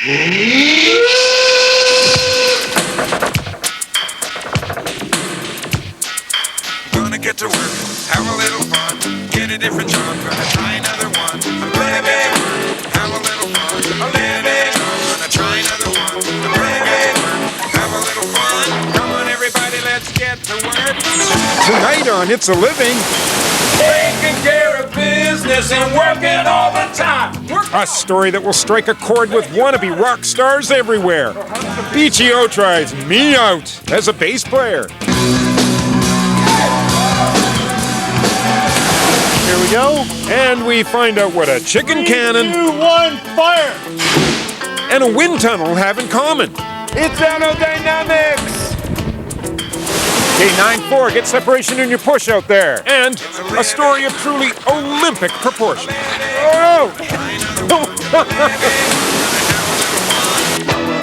Gonna get to work, have a little fun, get a different job, gonna try another one. I'm gonna get to work, have a little fun, get a different job, gonna try another one. I'm gonna get to work, have a little fun. Come on everybody, let's get to work. Tonight on It's a Living, Taking care of business and working all the time. a story that will strike a chord with wannabe rock stars everywhere. B.T.O tries me out as a bass player. Here we go. And we find out what a chicken cannon 3, 2, 1, fire! and a wind tunnel have in common. It's aerodynamics! Okay, 9-4, get separation in your push out there. And a story of truly Olympic proportion. Oh!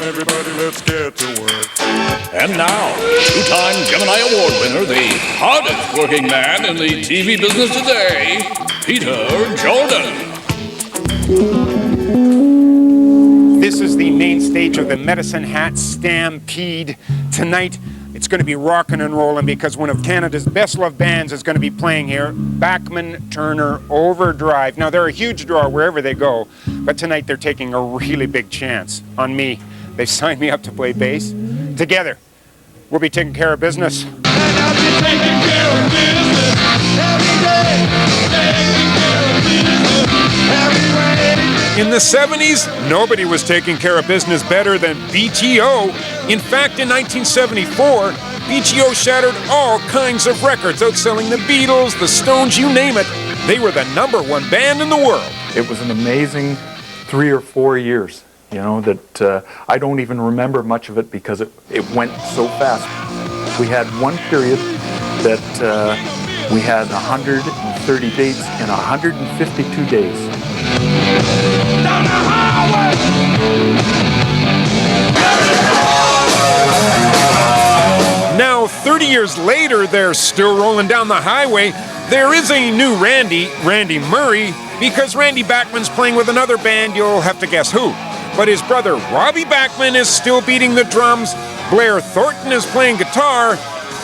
Everybody, let's get to work. And now, two-time Gemini Award winner, the hardest working man in the TV business today, Peter Jordan. This is the main stage of the Medicine Hat Stampede. Tonight, it's going to be rocking and rolling because one of Canada's best-loved bands is going to be playing here, Bachman Turner Overdrive. Now, they're a huge draw wherever they go, but tonight they're taking a really big chance on me. They've signed me up to play bass. Together, we'll be taking care of business. And I'll be taking care of business every day. Taking care of business every way. In the 70s, nobody was taking care of business better than B.T.O. In fact, in 1974, B.T.O. shattered all kinds of records, outselling the Beatles, the Stones, you name it. They were the #1 band in the world. It was an amazing 3 or 4 years, that I don't even remember much of it because it went so fast. We had one period that we had 130 dates in 152 days. Down the highway! Now, 30 years later, they're still rolling down the highway. There is a new Randy Murray, because Randy Bachman's playing with another band, you'll have to guess who. But his brother Robbie Bachman is still beating the drums, Blair Thornton is playing guitar,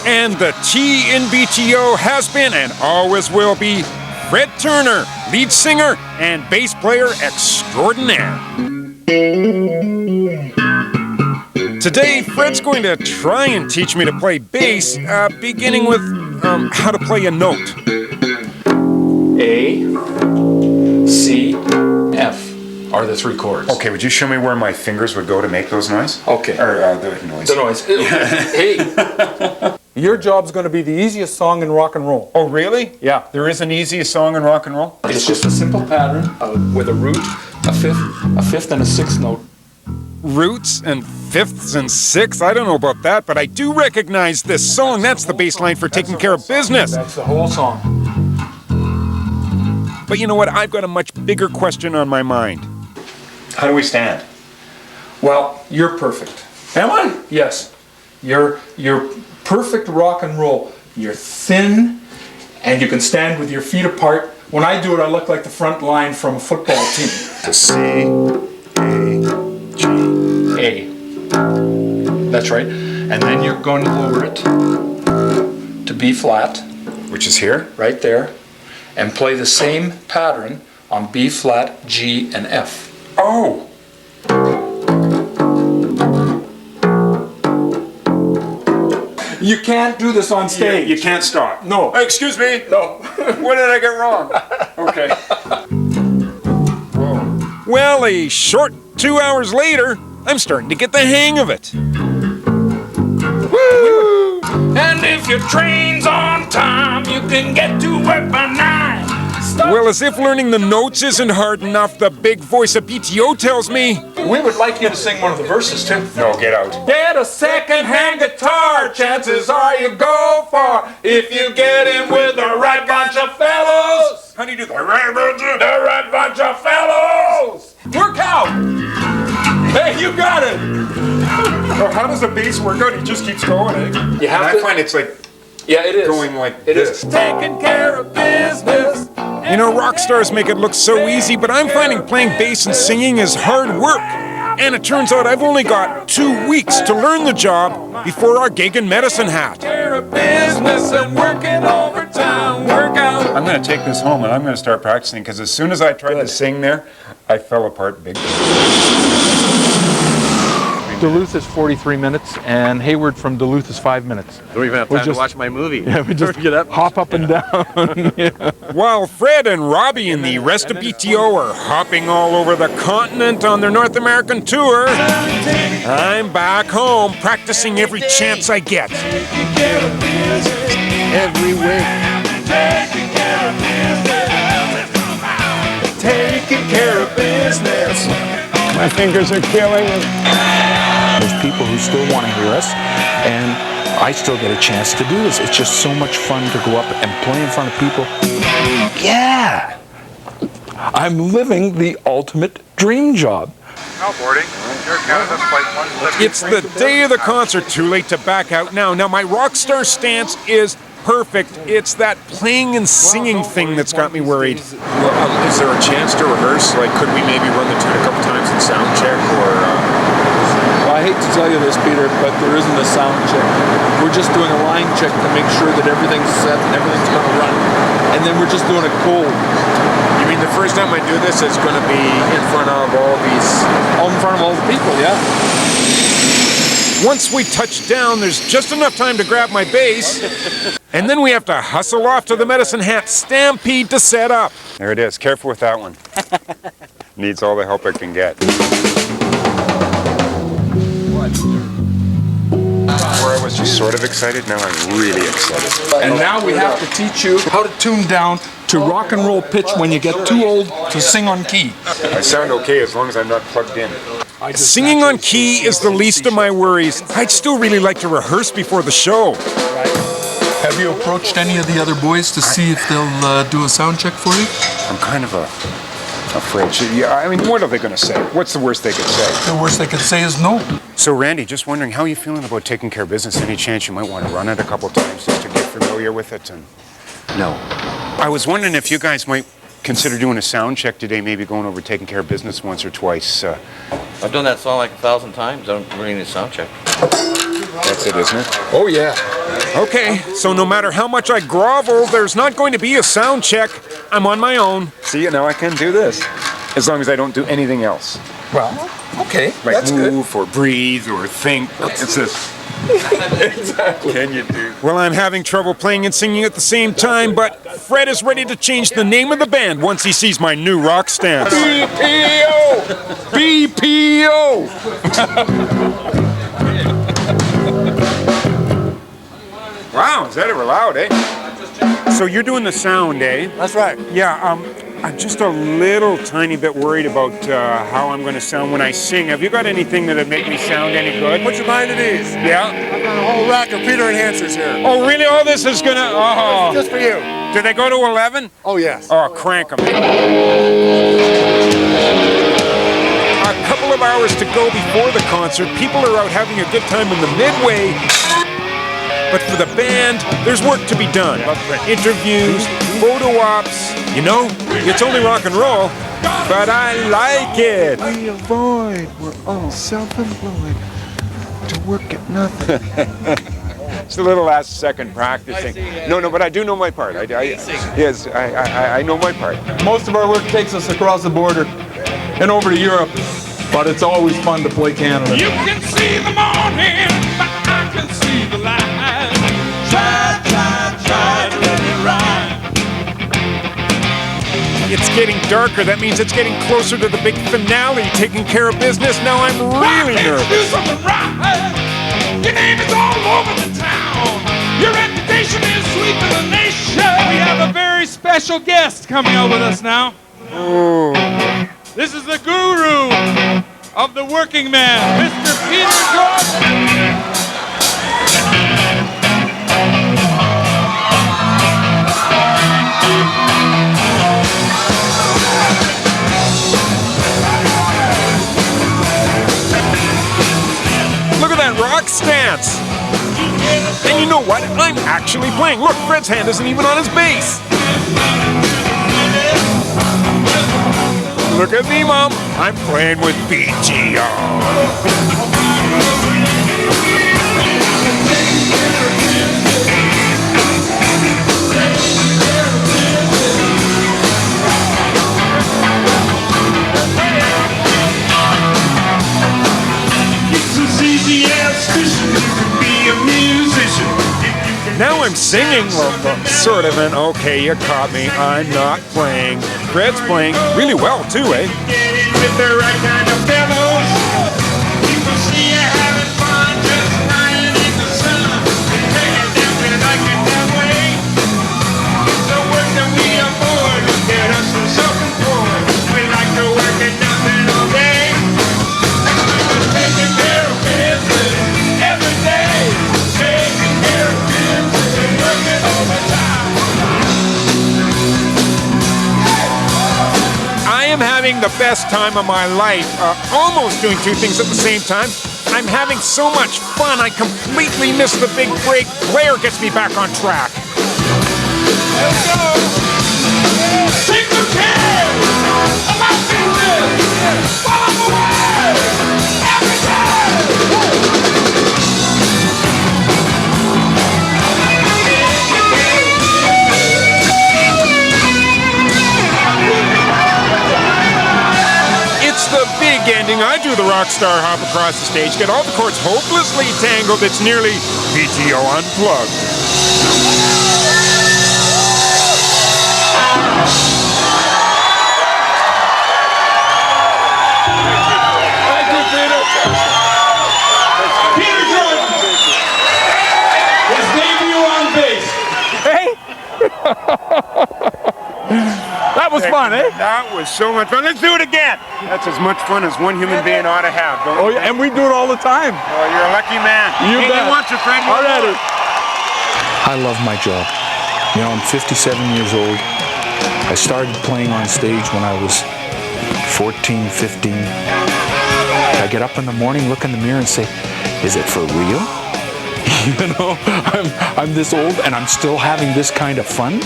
and the T in B.T.O. has been and always will be Fred Turner, lead singer and bass player extraordinaire. Today, Fred's going to try and teach me to play bass, beginning with how to play a note. A, C, F are the 3 chords. Okay, would you show me where my fingers would go to make those noise? Okay. Or the noise. The noise. Hey. Your job's going to be the easiest song in rock and roll. Oh, really? Yeah. There is an easiest song in rock and roll? It's just a simple pattern with a root, a fifth, and a sixth note. Roots and fifths and sixths? I don't know about that, but I do recognize this song. That's the bass line for Taking Care of Business. That's the whole song. But you know what? I've got a much bigger question on my mind. How do we stand? Well, you're perfect. Am I? Yes. You're perfect rock and roll. You're thin, and you can stand with your feet apart. When I do it, I look like the front line from a football team. To C, A, G. A. That's right. And then you're going to lower it to B flat, Which is here? right there, and play the same pattern on B flat, G, and F. Oh! You can't do this on stage. You can't stop. No. Excuse me. No. What did I get wrong? Okay. Whoa. Well, a short 2 hours later, I'm starting to get the hang of it. Woo! And if your train's on time, you can get to work by 9. Well, as if learning the notes isn't hard enough, the big voice of B.T.O. tells me, We would like you to sing one of the verses, too. no, get out. Get a second-hand guitar, chances are you go far if you get in with the right bunch of fellows. How do you do that? The right bunch of fellows. Work out. Hey, you got it. Oh, how does the bass work out? He just keeps going, eh? You have And to- I find it's like Yeah, it is. going like It this. is. Taking care of business. You know, rock stars make it look so easy, but I'm finding playing bass and singing is hard work. And it turns out I've only got 2 weeks to learn the job before our gig in Medicine Hat. Business and working overtime, work out. I'm going to take this home and I'm going to start practicing because as soon as I tried to sing there, I fell apart big time. Duluth is 43 minutes, and Hayward from Duluth is 5 minutes. Don't even have time to watch my movie. Yeah, we just hop up and down. Yeah. While Fred and Robbie and the rest of B.T.O are hopping all over the continent on their North American tour, I'm back home practicing every chance I get. Every week. Taking care of business. My fingers are killing me. There's people who still want to hear us, and I still get a chance to do this. It's just so much fun to go up and play in front of people. Yeah! I'm living the ultimate dream job. It's the day of the concert, too late to back out now. Now, my rock star stance is perfect. It's that playing and singing thing that's got me worried. Is there a chance to rehearse? Like, could we maybe run the tune a couple times in sound check, or... Well, I hate to tell you this, Peter, but there isn't a sound check. We're just doing a line check to make sure that everything's set and everything's going to run. And then we're just doing it cold. You mean the first time I do this, it's going to be in front of all the people, yeah. Once we touch down, there's just enough time to grab my bass, and then we have to hustle off to the Medicine Hat Stampede to set up. There it is. Careful with that one. Needs all the help I can get. Where I was just sort of excited, now I'm really excited. And now we have to teach you how to tune down to rock and roll pitch when you get too old to sing on key. I sound okay as long as I'm not plugged in. Singing on key is the least of my worries. I'd still really like to rehearse before the show. Have you approached any of the other boys to see if they'll do a sound check for you? I'm kind of afraid. Yeah, I mean, what are they going to say? What's the worst they could say? The worst they could say is no. So, Randy, just wondering, how are you feeling about taking care of business? Any chance you might want to run it a couple times just to get familiar with it? And No. I was wondering if you guys might consider doing a sound check today, maybe going over taking care of business once or twice. I've done that song like 1,000 times. I don't really need a sound check. That's it, isn't it? Oh, yeah. Okay, so no matter how much I grovel, there's not going to be a sound check. I'm on my own. See, now I can do this, as long as I don't do anything else. Well, okay, Like that's move or breathe or think. It's this. Exactly. Can you do? Well, I'm having trouble playing and singing at the same time, but Fred is ready to change the name of the band once he sees my new rock stance. B.T.O! B.T.O! Wow, is that ever loud, eh? So you're doing the sound, eh? That's right. Yeah, I'm just a little tiny bit worried about how I'm going to sound when I sing. Have you got anything that'd make me sound any good? Put your mind at ease. Yeah? I've got a whole rack of Peter enhancers here. Oh, really? All this is going to... Oh. Just for you. Do they go to 11? Oh, yes. Oh, crank them. A couple of hours to go before the concert. People are out having a good time in the midway. But for the band, there's work to be done. Interviews, photo ops. You know, it's only rock and roll, but I like it. We avoid, we're all self-employed to work at nothing. It's a little last second practicing. No, but I do know my part. I know my part. Most of our work takes us across the border and over to Europe, but it's always fun to play Canada. You can see the morning, but I can see the light. Try to let it ride. It's getting darker. That means it's getting closer to the big finale. Taking care of business. Now I'm really nervous. Do something right. Your name is all over the town. Your reputation is sweeping the nation. We have a very special guest coming out with us now. Oh. This is the guru of the working man, Mr. Peter Jordan. Look at that rock stance. And you know what? I'm actually playing. Look, Fred's hand isn't even on his bass. Look at me, Mom. I'm playing with B.T.O. Now I'm singing, well, sort of an okay, you caught me, I'm not playing. Fred's playing really well too, eh? With the right kind of fellows, people see you having fun, just lying in the sun. Take it down, we like it that way. It's the work that we afford. Get us some self-employed. We like to work at nothing all day. Taking care of business every day. Taking care of business and working overtime. I am having the best time of my life, almost doing two things at the same time. I'm having so much fun, I completely missed the big break. Blair gets me back on track. Let's go! Take the care of my business while I'm away every day! It's the big ending. I do the rock star hop across the stage, get all the chords hopelessly tangled. It's nearly B.T.O. unplugged. Thank you, Peter. Peter Jordan. His debut on bass. That was fun, eh? That was so much fun. Let's do it again. That's as much fun as one human being ought to have, don't Oh you? yeah, and we do it all the time. Oh, you're a lucky man. You Hey, bet. you want your friend? All right. I love my job. You know, I'm 57 years old. I started playing on stage when I was 14, 15. I get up in the morning, look in the mirror and say, is it for real? You know, I'm this old and I'm still having this kind of fun.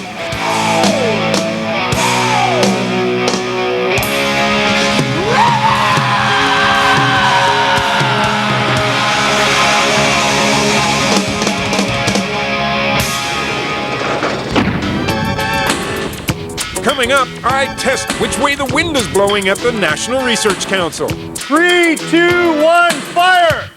Coming up, I test which way the wind is blowing at the National Research Council. 3, 2, 1, fire!